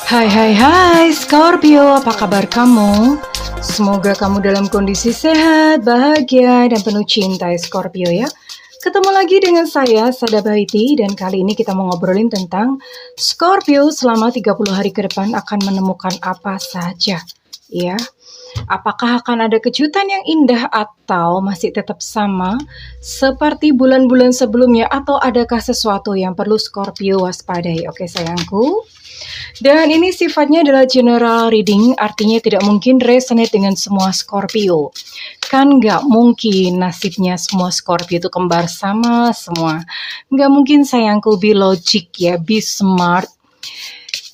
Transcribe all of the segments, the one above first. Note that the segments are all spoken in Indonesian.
Hai hai hai Scorpio, apa kabar kamu? Semoga kamu dalam kondisi sehat, bahagia, dan penuh cinta ya Scorpio ya. Ketemu lagi dengan saya, Sada Baiti, dan kali ini kita mau ngobrolin tentang Scorpio selama 30 hari ke depan akan menemukan apa saja ya. Apakah akan ada kejutan yang indah atau masih tetap sama seperti bulan-bulan sebelumnya, atau adakah sesuatu yang perlu Scorpio waspadai? Oke sayangku. Dan ini sifatnya adalah general reading, artinya tidak mungkin resonate dengan semua Scorpio. Kan nggak mungkin nasibnya semua Scorpio itu kembar sama semua. Nggak mungkin sayangku, be logic ya, be smart,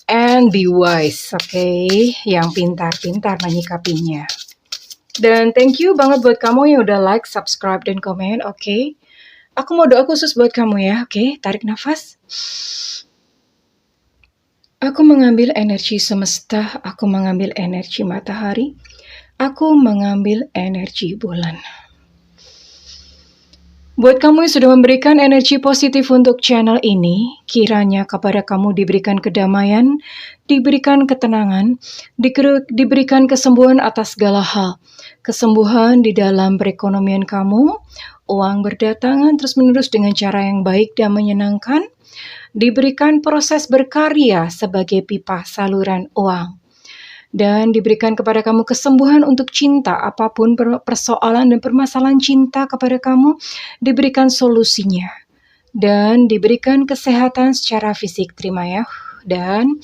and be wise, oke? Yang pintar-pintar menyikapinya. Dan thank you banget buat kamu yang udah like, subscribe, dan komen, oke? Aku mau doa khusus buat kamu ya, oke? Tarik nafas. Aku mengambil energi semesta, aku mengambil energi matahari, aku mengambil energi bulan. Buat kamu yang sudah memberikan energi positif untuk channel ini, kiranya kepada kamu diberikan kedamaian, diberikan ketenangan, diberikan kesembuhan atas segala hal. Kesembuhan di dalam perekonomian kamu, uang berdatangan terus-menerus dengan cara yang baik dan menyenangkan, diberikan proses berkarya sebagai pipa saluran uang, dan diberikan kepada kamu kesembuhan untuk cinta, apapun persoalan dan permasalahan cinta kepada kamu, diberikan solusinya, dan diberikan kesehatan secara fisik. Terima ya. Dan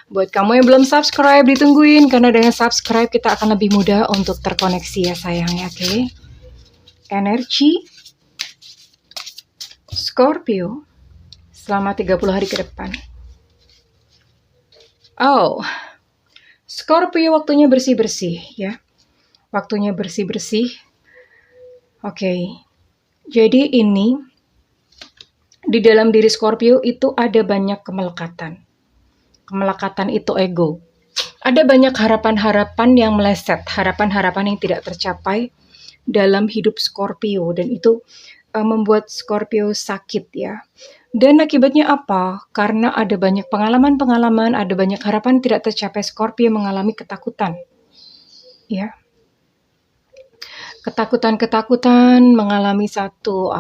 buat kamu yang belum subscribe, ditungguin, karena dengan subscribe kita akan lebih mudah untuk terkoneksi ya sayang ya, oke? Energi Scorpio selama 30 hari ke depan. Oh, Scorpio waktunya bersih-bersih ya. Waktunya bersih-bersih. Oke. Jadi ini di dalam diri Scorpio itu ada banyak kemelekatan. Kemelekatan itu ego. Ada banyak harapan-harapan yang meleset, harapan-harapan yang tidak tercapai dalam hidup Scorpio, dan itu membuat Scorpio sakit ya. Dan akibatnya apa? Karena ada banyak pengalaman-pengalaman, ada banyak harapan tidak tercapai, Scorpio mengalami ketakutan. Ya. Ketakutan-ketakutan, mengalami satu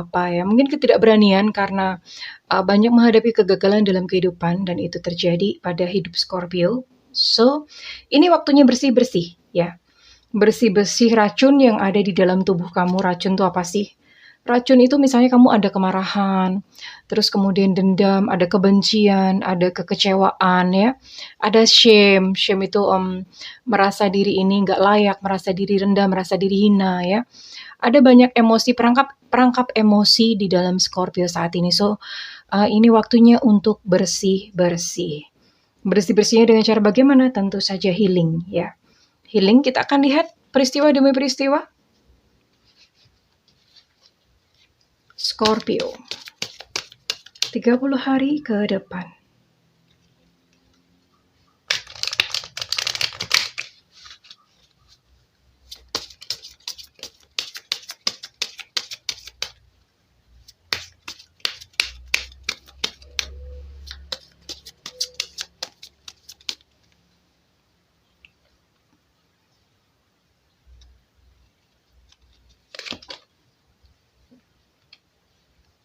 mungkin ketidakberanian karena banyak menghadapi kegagalan dalam kehidupan, dan itu terjadi pada hidup Scorpio. So, ini waktunya bersih-bersih ya. Bersih-bersih racun yang ada di dalam tubuh kamu. Racun itu apa sih? Racun itu misalnya kamu ada kemarahan, terus kemudian dendam, ada kebencian, ada kekecewaan ya, ada shame. Shame itu merasa diri ini nggak layak, merasa diri rendah, merasa diri hina ya. Ada banyak emosi, perangkap emosi di dalam Scorpio saat ini. So, ini waktunya untuk bersih-bersih. Bersih-bersihnya dengan cara bagaimana? Tentu saja healing ya. Healing, kita akan lihat peristiwa demi peristiwa. Scorpio 30 hari ke depan.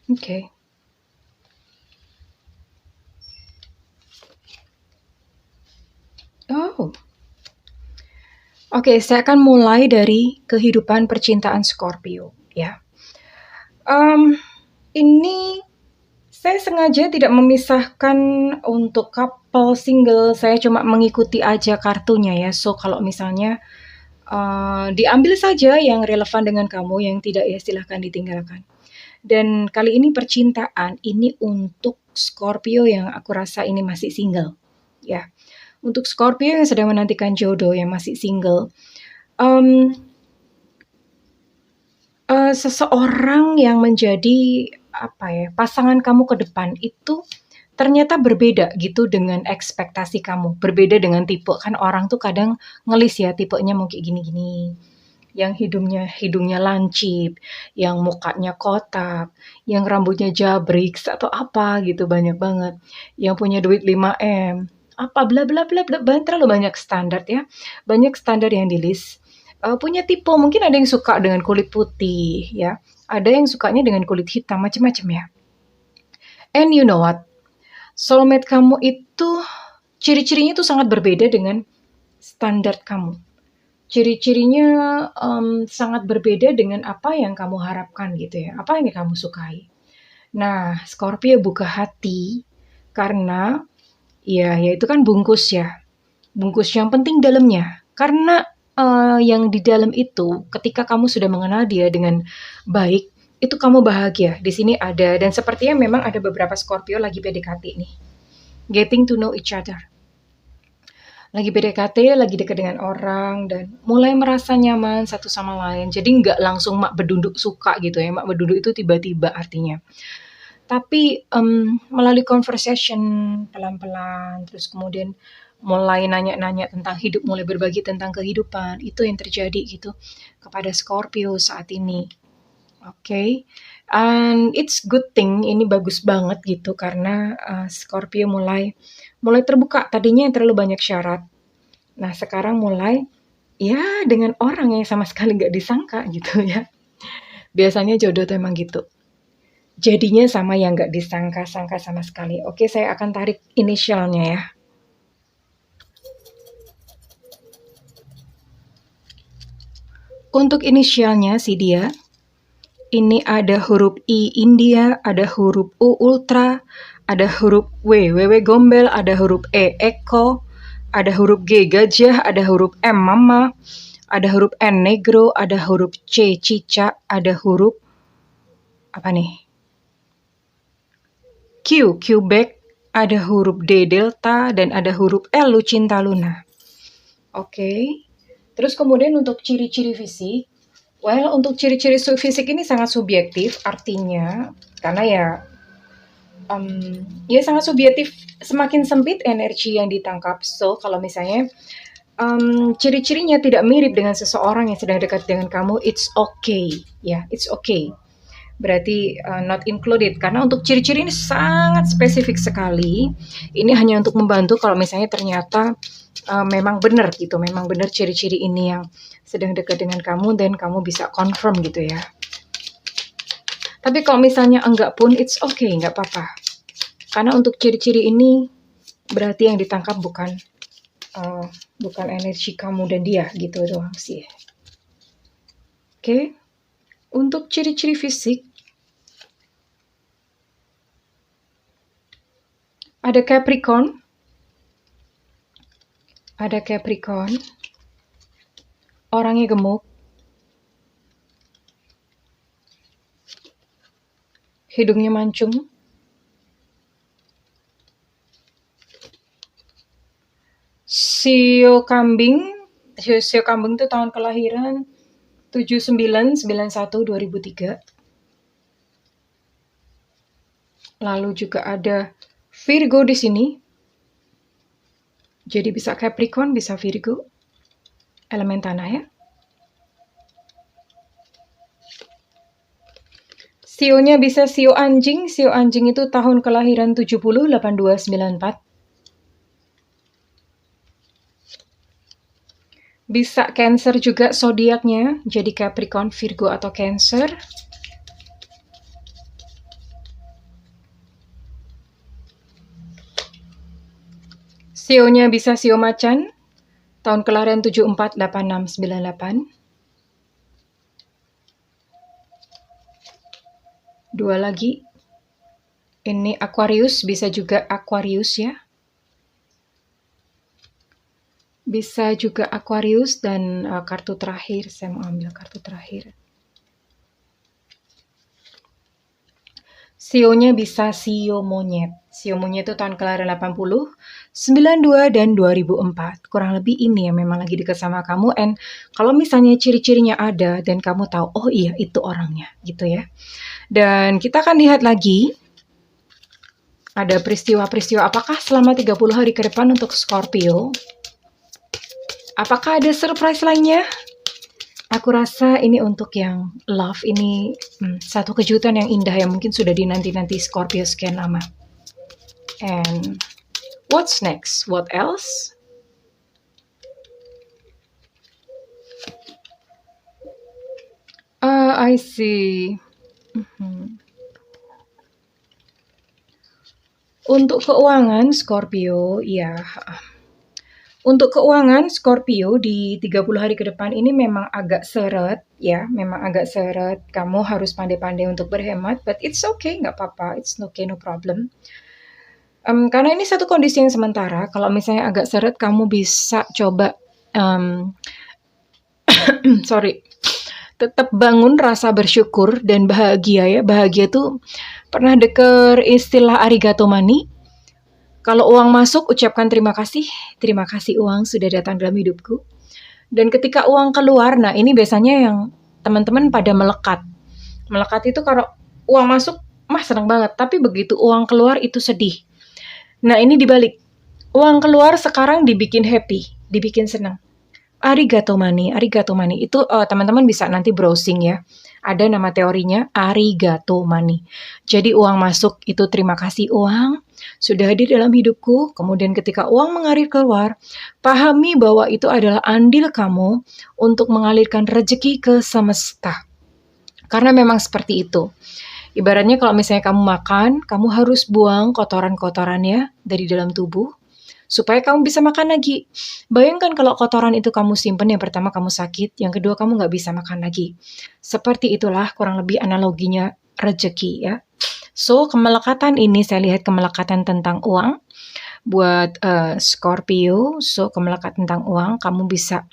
Oke. Oh. Oke, saya akan mulai dari kehidupan percintaan Scorpio ya. Ini saya sengaja tidak memisahkan untuk couple, single. Saya cuma mengikuti aja kartunya ya. So kalau misalnya diambil saja yang relevan dengan kamu, yang tidak ya silahkan ditinggalkan. Dan kali ini percintaan ini untuk Scorpio yang aku rasa ini masih single ya. Untuk Scorpio yang sedang menantikan jodoh, yang masih single, seseorang yang menjadi pasangan kamu ke depan itu ternyata berbeda gitu dengan ekspektasi kamu, berbeda dengan tipe. Kan orang tuh kadang ngelis ya, tipenya mau kayak gini-gini, yang hidungnya lancip, yang mukanya kotak, yang rambutnya jabrix atau apa gitu, banyak banget, yang punya duit 5M. apa bla bla bla bla, terlalu banyak standar ya. Banyak standar yang di list. Punya tipe, mungkin ada yang suka dengan kulit putih ya. Ada yang sukanya dengan kulit hitam, macam-macam ya. And you know what? Soulmate kamu itu ciri-cirinya itu sangat berbeda dengan standar kamu. Ciri-cirinya sangat berbeda dengan apa yang kamu harapkan gitu ya, apa yang kamu sukai. Nah, Scorpio buka hati karena ya itu kan bungkus ya. Bungkus yang penting dalamnya. Karena yang di dalam itu ketika kamu sudah mengenal dia dengan baik, itu kamu bahagia. Di sini ada, dan sepertinya memang ada beberapa Scorpio lagi PDKT nih. Getting to know each other. Lagi PDKT, lagi dekat dengan orang, dan mulai merasa nyaman satu sama lain. Jadi nggak langsung mak bedunduk suka gitu ya. Mak bedunduk itu tiba-tiba artinya. Tapi melalui conversation pelan-pelan, terus kemudian mulai nanya-nanya tentang hidup, mulai berbagi tentang kehidupan, itu yang terjadi gitu kepada Scorpio saat ini. Oke. And it's good thing, ini bagus banget gitu karena Scorpio mulai terbuka. Tadinya yang terlalu banyak syarat. Nah, sekarang mulai ya dengan orang yang sama sekali nggak disangka gitu ya. Biasanya jodoh tuh emang gitu. Jadinya sama yang nggak disangka-sangka sama sekali. Oke, saya akan tarik inisialnya ya. Untuk inisialnya si dia, ini ada huruf I India, ada huruf U Ultra, ada huruf W Gombel, ada huruf E Eko, ada huruf G Gajah, ada huruf M Mama, ada huruf N Negro, ada huruf C Cica, ada huruf apa nih? Quebec, ada huruf D Delta, dan ada huruf L Lucinta Luna. Oke. Terus kemudian untuk ciri-ciri fisik, untuk ciri-ciri fisik ini sangat subjektif, artinya karena ya sangat subjektif, semakin sempit energi yang ditangkap. So kalau misalnya ciri-cirinya tidak mirip dengan seseorang yang sedang dekat dengan kamu, it's okay ya, it's okay. Berarti not included, karena untuk ciri-ciri ini sangat spesifik sekali. Ini hanya untuk membantu kalau misalnya ternyata memang benar gitu, memang benar ciri-ciri ini yang sedang dekat dengan kamu, dan kamu bisa confirm gitu ya. Tapi kalau misalnya enggak pun it's okay, enggak apa-apa. Karena untuk ciri-ciri ini berarti yang ditangkap bukan energi kamu dan dia gitu doang sih. Oke. Untuk ciri-ciri fisik, ada Capricorn, orangnya gemuk, hidungnya mancung, Sio kambing itu tahun kelahiran 7991-2003. Lalu juga ada Virgo di sini. Jadi bisa Capricorn, bisa Virgo. Elemen tanah ya. Sionya bisa Sio anjing. Sio anjing itu tahun kelahiran 70-82-94. Bisa Cancer juga zodiaknya. Jadi Capricorn, Virgo atau Cancer. Sionya bisa Sio macan, tahun kelahiran 748698. Dua lagi. Ini Aquarius, bisa juga Aquarius ya. Bisa juga Aquarius, dan kartu terakhir, saya mau ambil kartu terakhir. Sionya bisa Sio monyet. Sio monyet itu tahun kelahiran 80, 92, dan 2004. Kurang lebih ini yang memang lagi dekat sama kamu. And kalau misalnya ciri-cirinya ada dan kamu tahu, oh iya itu orangnya gitu ya. Dan kita akan lihat lagi ada peristiwa-peristiwa apakah selama 30 hari ke depan untuk Scorpio. Apakah ada surprise lainnya? Aku rasa ini untuk yang love ini satu kejutan yang indah yang mungkin sudah dinanti-nanti Scorpio sekian lama. And What's next? What else? I see. Untuk keuangan Scorpio, ya. Untuk keuangan Scorpio di 30 hari ke depan ini memang agak seret ya, memang agak seret. Kamu harus pandai-pandai untuk berhemat, but it's okay, nggak apa-apa, it's okay, no problem. Karena ini satu kondisi yang sementara, kalau misalnya agak seret, kamu bisa coba, tetap bangun rasa bersyukur dan bahagia ya. Bahagia tuh pernah dengar istilah arigato mani? Kalau uang masuk, ucapkan terima kasih uang sudah datang dalam hidupku. Dan ketika uang keluar, nah ini biasanya yang teman-teman pada melekat. Melekat itu kalau uang masuk, mah senang banget. Tapi begitu uang keluar itu sedih. Nah ini dibalik. Uang keluar sekarang dibikin happy, dibikin senang. Arigato mani itu teman-teman bisa nanti browsing ya. Ada nama teorinya arigato mani. Jadi uang masuk itu terima kasih uang sudah hadir dalam hidupku. Kemudian ketika uang mengalir keluar, pahami bahwa itu adalah andil kamu untuk mengalirkan rezeki ke semesta. Karena memang seperti itu. Ibaratnya kalau misalnya kamu makan, kamu harus buang kotoran-kotorannya dari dalam tubuh supaya kamu bisa makan lagi. Bayangkan kalau kotoran itu kamu simpen, yang pertama kamu sakit, yang kedua kamu nggak bisa makan lagi. Seperti itulah kurang lebih analoginya rezeki ya. So, kemelekatan ini saya lihat kemelekatan tentang uang buat Scorpio. So, kemelekatan tentang uang kamu bisa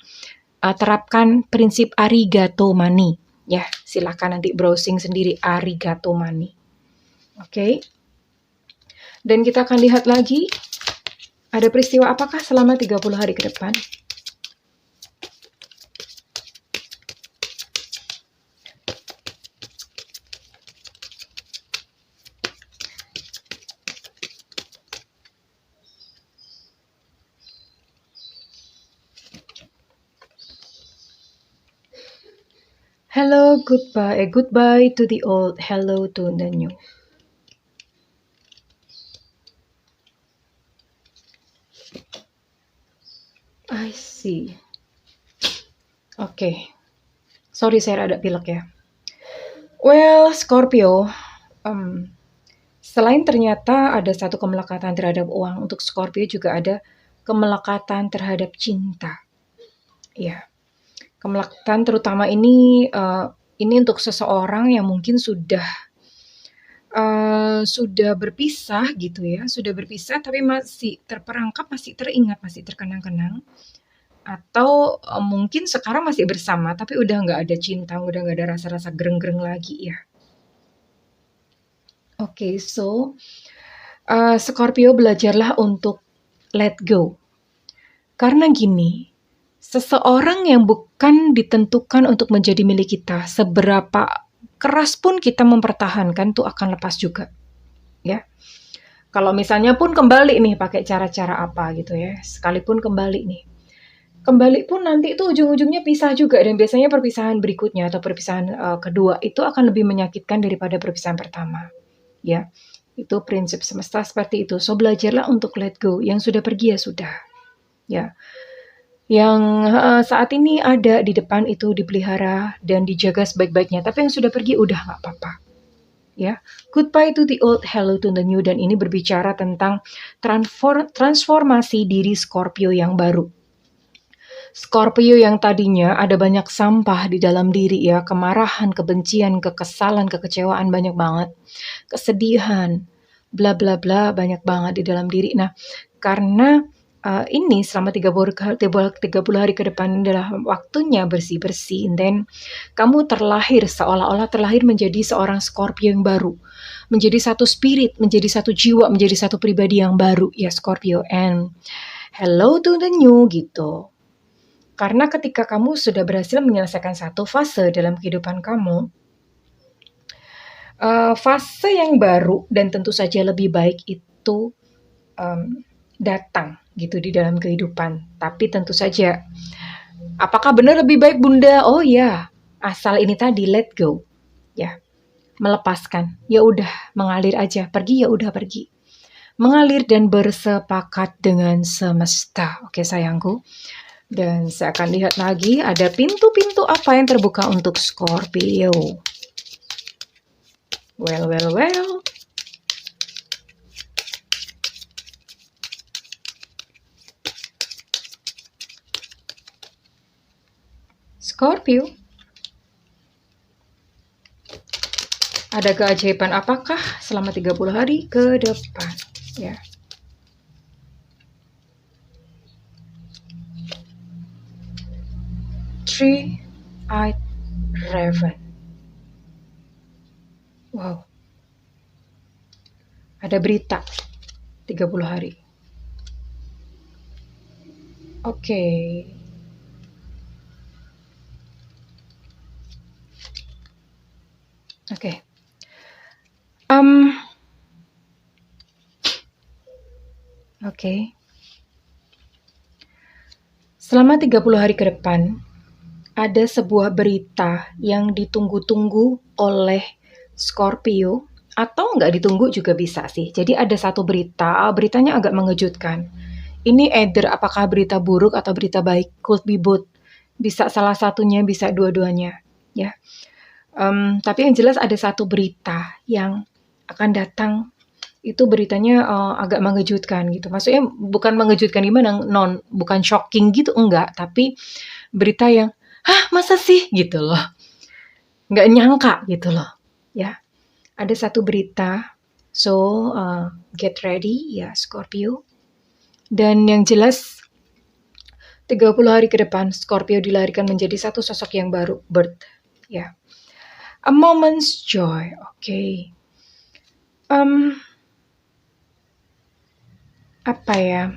terapkan prinsip arigato mani. Ya, silakan nanti browsing sendiri arigato mani. Oke. Dan kita akan lihat lagi ada peristiwa apakah selama 30 hari ke depan? Hello, goodbye to the old, hello to the new. I see. Oke. Sorry, saya rada pilek ya. Well, Scorpio, selain ternyata ada satu kemelekatan terhadap uang, untuk Scorpio juga ada kemelekatan terhadap cinta. Ya, kemelekatan terutama ini untuk seseorang yang mungkin sudah berpisah gitu ya, sudah berpisah tapi masih terperangkap, masih teringat, masih terkenang-kenang. Atau mungkin sekarang masih bersama tapi udah nggak ada cinta, udah nggak ada rasa-rasa gereng-gereng lagi ya. Oke, so Scorpio belajarlah untuk let go. Karena gini, seseorang yang bukan ditentukan untuk menjadi milik kita, seberapa keras pun kita mempertahankan tuh akan lepas juga. Ya. Kalau misalnya pun kembali nih pakai cara-cara apa gitu ya, sekalipun kembali nih. Kembali pun nanti itu ujung-ujungnya pisah juga, dan biasanya perpisahan berikutnya atau perpisahan kedua itu akan lebih menyakitkan daripada perpisahan pertama. Ya. Itu prinsip semesta seperti itu. So belajarlah untuk let go. Yang sudah pergi ya sudah. Ya. Yang saat ini ada di depan itu dipelihara dan dijaga sebaik-baiknya. Tapi yang sudah pergi udah nggak apa-apa. Ya, goodbye to the old, hello to the new. Dan ini berbicara tentang transformasi diri Scorpio yang baru. Scorpio yang tadinya ada banyak sampah di dalam diri ya, kemarahan, kebencian, kekesalan, kekecewaan banyak banget, kesedihan, bla bla bla banyak banget di dalam diri. Nah, karena ini selama 30 hari ke depan adalah waktunya bersih-bersih, dan kamu terlahir seolah-olah terlahir menjadi seorang Scorpio yang baru, menjadi satu spirit, menjadi satu jiwa, menjadi satu pribadi yang baru ya Scorpio, and hello to the new gitu. Karena ketika kamu sudah berhasil menyelesaikan satu fase dalam kehidupan kamu, fase yang baru dan tentu saja lebih baik itu datang gitu di dalam kehidupan. Tapi tentu saja, apakah benar lebih baik Bunda? Oh ya, asal ini tadi let go, ya, melepaskan. Ya udah, mengalir aja, pergi ya udah pergi. mengalir dan bersepakat dengan semesta. Oke sayangku. Dan saya akan lihat lagi ada pintu-pintu apa yang terbuka untuk Scorpio. Well. Scorpio. Ada keajaiban apakah selama 30 hari ke depan? Ya. Three-eyed raven. Wow. Ada berita 30 hari. Oke. Oke. Selama 30 hari ke depan, ada sebuah berita yang ditunggu-tunggu oleh Scorpio, atau nggak ditunggu juga bisa sih. Jadi ada satu berita, beritanya agak mengejutkan. Ini either apakah berita buruk atau berita baik, could be both. Bisa salah satunya, bisa dua-duanya. Ya. Tapi yang jelas ada satu berita yang akan datang. Itu beritanya agak mengejutkan gitu. Maksudnya bukan mengejutkan gimana, bukan shocking gitu, enggak. Tapi berita yang, hah masa sih gitu loh. Nggak nyangka gitu loh. Ya, ada satu berita. So, get ready ya Scorpio. Dan yang jelas 30 hari ke depan Scorpio dilahirkan menjadi satu sosok yang baru, birth. Ya. A moment's joy. Oke. Apa ya?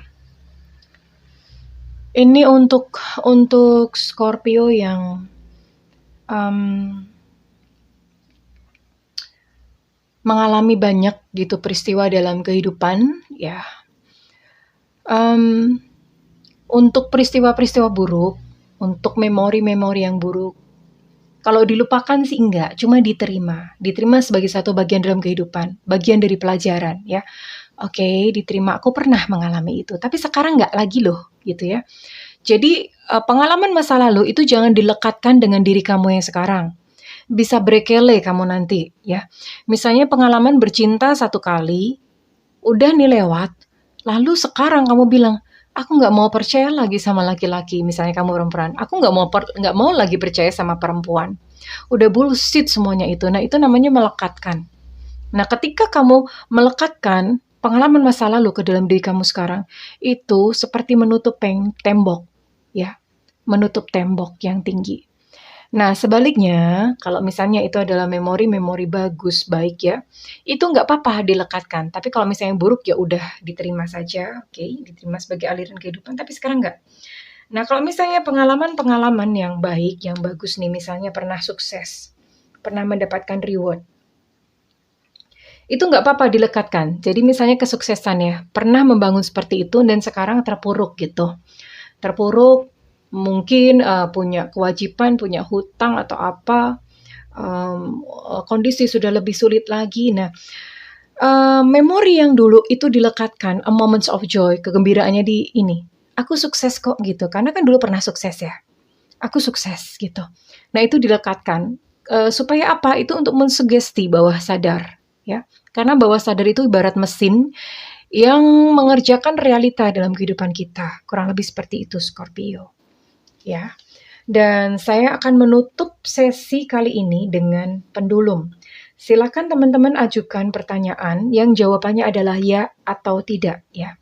Ini untuk Scorpio yang mengalami banyak gitu peristiwa dalam kehidupan, ya. Untuk peristiwa-peristiwa buruk, untuk memori-memori yang buruk, kalau dilupakan sih enggak, cuma diterima sebagai satu bagian dalam kehidupan, bagian dari pelajaran, ya. Oke, diterima, aku pernah mengalami itu, tapi sekarang enggak lagi loh, gitu ya. Jadi pengalaman masa lalu itu jangan dilekatkan dengan diri kamu yang sekarang. Bisa berkele kamu nanti, ya. Misalnya pengalaman bercinta satu kali, udah nih lewat, lalu sekarang kamu bilang, aku nggak mau percaya lagi sama laki-laki. Misalnya kamu perempuan, aku nggak mau lagi percaya sama perempuan. Udah bullshit semuanya itu. Nah itu namanya melekatkan. Nah ketika kamu melekatkan pengalaman masa lalu ke dalam diri kamu sekarang, itu seperti menutup tembok, ya, menutup tembok yang tinggi. Nah, sebaliknya, kalau misalnya itu adalah memori-memori bagus, baik ya, itu nggak apa-apa dilekatkan. Tapi kalau misalnya buruk, ya udah diterima saja, oke, diterima sebagai aliran kehidupan, tapi sekarang nggak. Nah, kalau misalnya pengalaman-pengalaman yang baik, yang bagus nih, misalnya pernah sukses, pernah mendapatkan reward, itu nggak apa-apa dilekatkan. Jadi misalnya kesuksesannya, pernah membangun seperti itu, dan sekarang terpuruk gitu. Terpuruk, mungkin punya kewajiban, punya hutang atau apa, kondisi sudah lebih sulit lagi. Nah, memori yang dulu itu dilekatkan, a moments of joy, kegembiraannya di ini. Aku sukses kok gitu, karena kan dulu pernah sukses ya. Aku sukses gitu. Nah itu dilekatkan supaya apa? Itu untuk mensugesti bawah sadar, ya. Karena bawah sadar itu ibarat mesin yang mengerjakan realita dalam kehidupan kita. Kurang lebih seperti itu Scorpio. Ya. Dan saya akan menutup sesi kali ini dengan pendulum. Silakan teman-teman ajukan pertanyaan yang jawabannya adalah ya atau tidak, ya.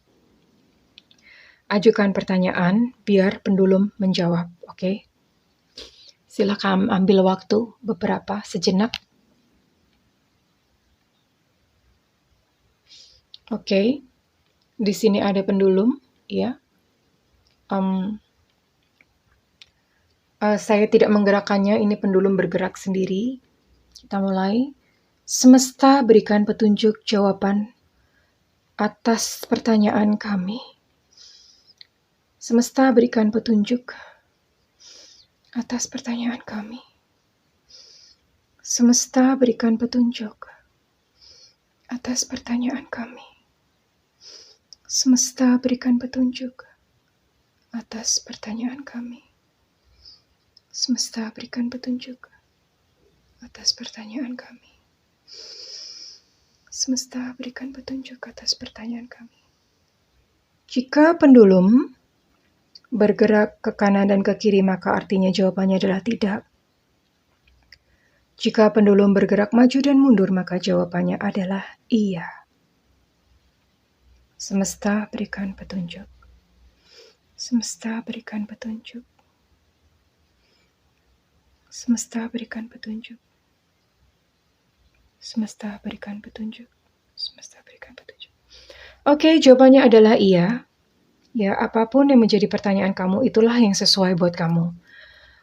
Ajukan pertanyaan biar pendulum menjawab, oke? Silakan ambil waktu beberapa sejenak. Oke. Di sini ada pendulum, ya. Saya tidak menggerakkannya, ini pendulum bergerak sendiri. Kita mulai. Semesta berikan petunjuk jawaban atas pertanyaan kami. Semesta berikan petunjuk atas pertanyaan kami. Semesta berikan petunjuk atas pertanyaan kami. Semesta berikan petunjuk atas pertanyaan kami. Semesta berikan petunjuk atas pertanyaan kami. Semesta berikan petunjuk atas pertanyaan kami. Jika pendulum bergerak ke kanan dan ke kiri, maka artinya jawabannya adalah tidak. Jika pendulum bergerak maju dan mundur, maka jawabannya adalah iya. Semesta berikan petunjuk. Semesta berikan petunjuk. Semesta berikan petunjuk. Semesta berikan petunjuk. Semesta berikan petunjuk. Oke, jawabannya adalah iya. Ya, apapun yang menjadi pertanyaan kamu, itulah yang sesuai buat kamu.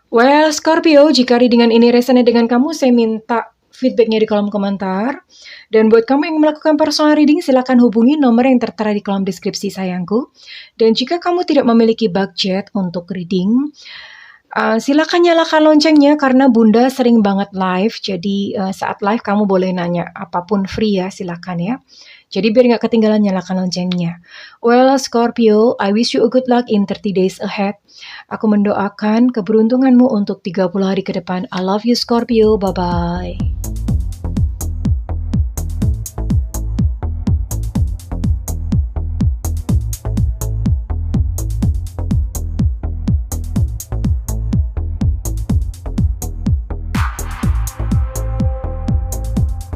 Well, Scorpio, jika readingan ini resonate dengan kamu, saya minta feedbacknya di kolom komentar. Dan buat kamu yang melakukan personal reading, silakan hubungi nomor yang tertera di kolom deskripsi sayangku. Dan jika kamu tidak memiliki budget untuk reading, silakan nyalakan loncengnya karena Bunda sering banget live. Jadi saat live kamu boleh nanya apapun free ya, silakan ya. Jadi biar nggak ketinggalan nyalakan loncengnya. Well, Scorpio, I wish you a good luck in 30 days ahead. Aku mendoakan keberuntunganmu untuk 30 hari ke depan. I love you, Scorpio. Bye-bye.